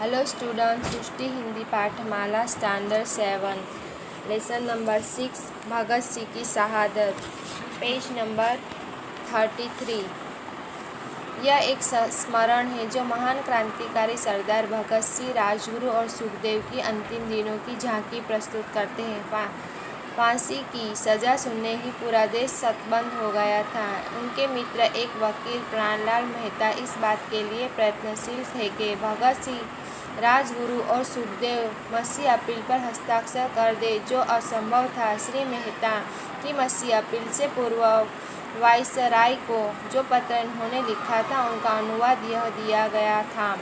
Hello student, सृष्टि Hindi पाठमाला standard 7 lesson number 6 Bhagat Singh की शहादत, page number 33। यह एक स्मरण है जो महान क्रांतिकारी सरदार भगत सिंह, राजगुरु और सुखदेव की अंतिम दिनों की झांकी प्रस्तुत करते हैं। फांसी की सज़ा सुनने ही पूरा देश शतबंद हो गया था। उनके मित्र एक वकील प्राणलाल मेहता इस बात के लिए प्रयत्नशील थे कि भगत सिंह, राजगुरु और सुखदेव मसी अपील पर हस्ताक्षर कर दे, जो असंभव था। श्री मेहता की मसी अपील से पूर्व वायसराय को जो पत्र उन्होंने लिखा था, उनका अनुवाद यह दिया गया था।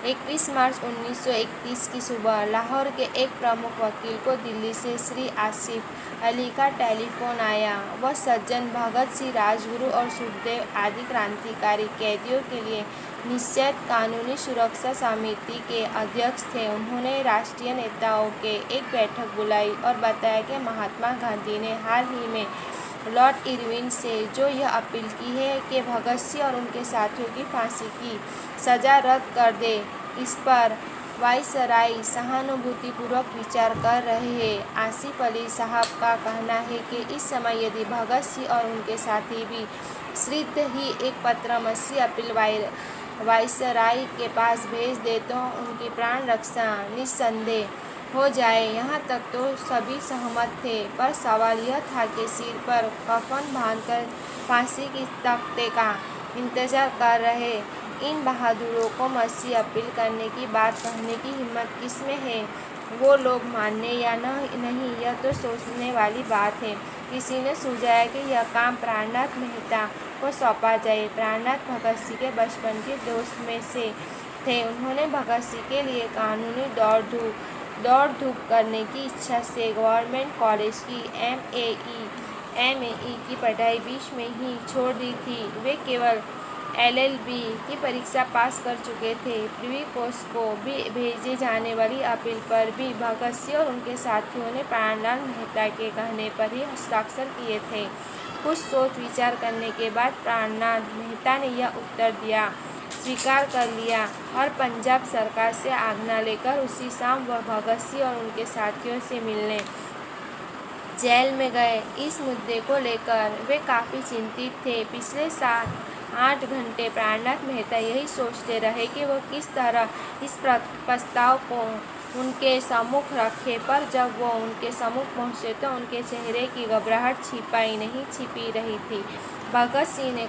21 मार्च 1931 की सुबह लाहौर के एक प्रमुख वकील को दिल्ली से श्री आसिफ अली का टेलीफोन आया। वह सज्जन भगत सिंह, राजगुरु और सुखदेव आदि क्रांतिकारी कैदियों के लिए निश्चित कानूनी सुरक्षा समिति के अध्यक्ष थे। उन्होंने राष्ट्रीय नेताओं के एक बैठक बुलाई और बताया कि महात्मा गांधी ने हाल ही में लॉर्ड इरविन से जो यह अपील की है कि भगत सिंह और उनके साथियों की फांसी की सज़ा रद्द कर दे, इस पर वायसराय सहानुभूतिपूर्वक विचार कर रहे हैं। आसिफ अली साहब का कहना है कि इस समय यदि भगत सिंह और उनके साथी भी शीघ्र ही एक पत्र मसी अपील वायसराय के पास भेज दे तो उनकी प्राण रक्षा निस्संदेह हो जाए। यहाँ तक तो सभी सहमत थे, पर सवाल यह था कि सिर पर कफन बांधकर फांसी की तख्ते का इंतजार कर रहे इन बहादुरों को मसी अपील करने की बात कहने की हिम्मत किसमें है? वो लोग मानने या नहीं, यह तो सोचने वाली बात है। किसी ने सुझाया कि यह काम प्राणनाथ मेहता को सौंपा जाए। प्राणनाथ भगत सिंह के बचपन के दोस्त में से थे। उन्होंने भगत सिंह के लिए कानूनी दौड़ धूप करने की इच्छा से गवर्नमेंट कॉलेज की एमए की पढ़ाई बीच में ही छोड़ दी थी। वे केवल एलएलबी की परीक्षा पास कर चुके थे। प्रिवी कोर्स को भी भेजे जाने वाली अपील पर भी भगत सिंह और उनके साथियों ने प्राणलाल मेहता के कहने पर ही हस्ताक्षर किए थे। कुछ सोच विचार करने के बाद प्राणनाथ मेहता ने यह उत्तर दिया, स्वीकार कर लिया और पंजाब सरकार से आज्ञा लेकर उसी शाम वह भगत सिंह और उनके साथियों से मिलने जेल में गए। इस मुद्दे को लेकर वे काफ़ी चिंतित थे। पिछले 7-8 घंटे प्राणनाथ मेहता यही सोचते रहे कि वह किस तरह इस प्रस्ताव को उनके सम्मुख रखे, पर जब वो उनके सम्मुख पहुँचे तो उनके चेहरे की घबराहट छिपी रही थी। भगत सिंह ने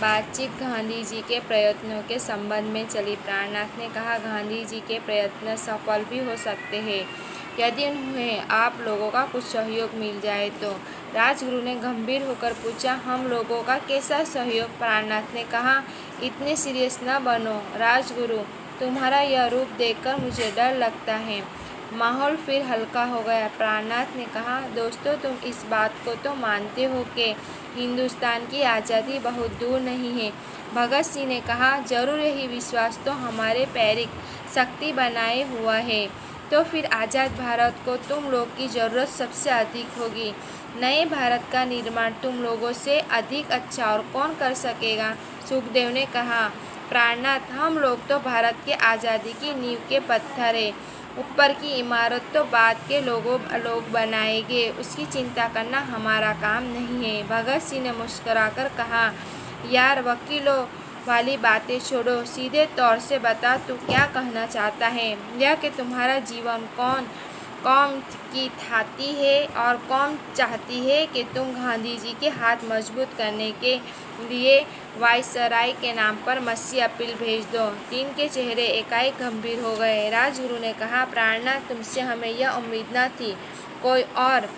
बातचीत गांधी जी के प्रयत्नों के संबंध में चली। प्राणनाथ ने कहा, गांधी जी के प्रयत्न सफल भी हो सकते हैं यदि उन्हें आप लोगों का कुछ सहयोग मिल जाए तो। राजगुरु ने गंभीर होकर पूछा, हम लोगों का कैसा सहयोग? प्राणनाथ ने कहा, इतने सीरियस न बनो राजगुरु, तुम्हारा यह रूप देखकर मुझे डर लगता है। माहौल फिर हल्का हो गया। प्राणनाथ ने कहा, दोस्तों, तुम इस बात को तो मानते हो कि हिंदुस्तान की आज़ादी बहुत दूर नहीं है? भगत सिंह ने कहा, जरूर, यही विश्वास तो हमारे पैरिक शक्ति बनाए हुआ है। तो फिर आज़ाद भारत को तुम लोग की ज़रूरत सबसे अधिक होगी। नए भारत का निर्माण तुम लोगों से अधिक अच्छा और कौन कर सकेगा? सुखदेव ने कहा, प्राणनाथ, हम लोग तो भारत के आज़ादी की नींव के पत्थर है। ऊपर की इमारत तो बाद के लोग बनाएंगे, उसकी चिंता करना हमारा काम नहीं है। भगत सिंह ने मुस्कुराकर कहा, यार, वकीलों वाली बातें छोड़ो, सीधे तौर से बता तू क्या कहना चाहता है? यह कि तुम्हारा जीवन कौन की थाती है और कौन चाहती है कि तुम गांधी जी के हाथ मजबूत करने के लिए वायसराय के नाम पर मसी अपील भेज दो। तीन के चेहरे एकाएक गंभीर हो गए। राजगुरु ने कहा, प्राणनाथ, तुमसे हमें यह उम्मीद न थी। कोई और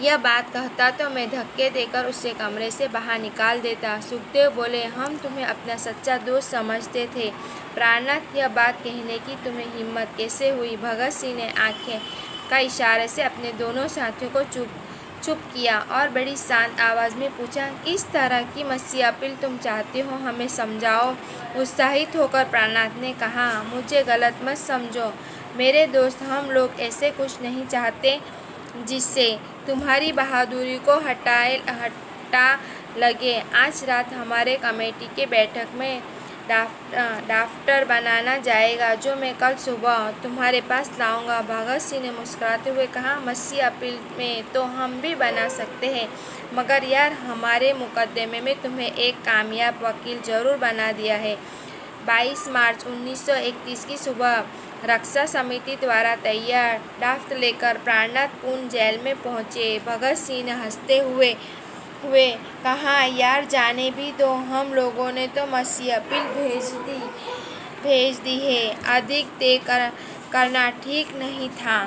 यह बात कहता तो मैं धक्के देकर उसे कमरे से बाहर निकाल देता। सुखदेव बोले, हम तुम्हें अपना सच्चा दोस्त समझते थे। प्राणनाथ, यह बात कहने की तुम्हें हिम्मत कैसे हुई? भगत सिंह ने आंखें का इशारे से अपने दोनों साथियों को चुप किया और बड़ी शांत आवाज़ में पूछा, किस तरह की मसी अपील तुम चाहते हो, हमें समझाओ। उत्साहित होकर प्राणनाथ ने कहा, मुझे गलत मत समझो मेरे दोस्त, हम लोग ऐसे कुछ नहीं चाहते जिससे तुम्हारी बहादुरी को हटा लगे। आज रात हमारे कमेटी के बैठक में ड्राफ्टर बनाना जाएगा जो मैं कल सुबह तुम्हारे पास लाऊंगा। भगत सिंह ने मुस्कुराते हुए कहा, मसी अपील में तो हम भी बना सकते हैं, मगर यार हमारे मुकदमे में तुम्हें एक कामयाब वकील जरूर बना दिया है। 22 मार्च 1931 की सुबह रक्षा समिति द्वारा तैयार ड्राफ्ट लेकर प्राणनाथ पुन जेल में पहुंचे। भगत सिंह ने हंसते हुए कहा, यार जाने भी दो, हम लोगों ने तो मसी अपील भेज दी है, अधिक देर करना ठीक नहीं था।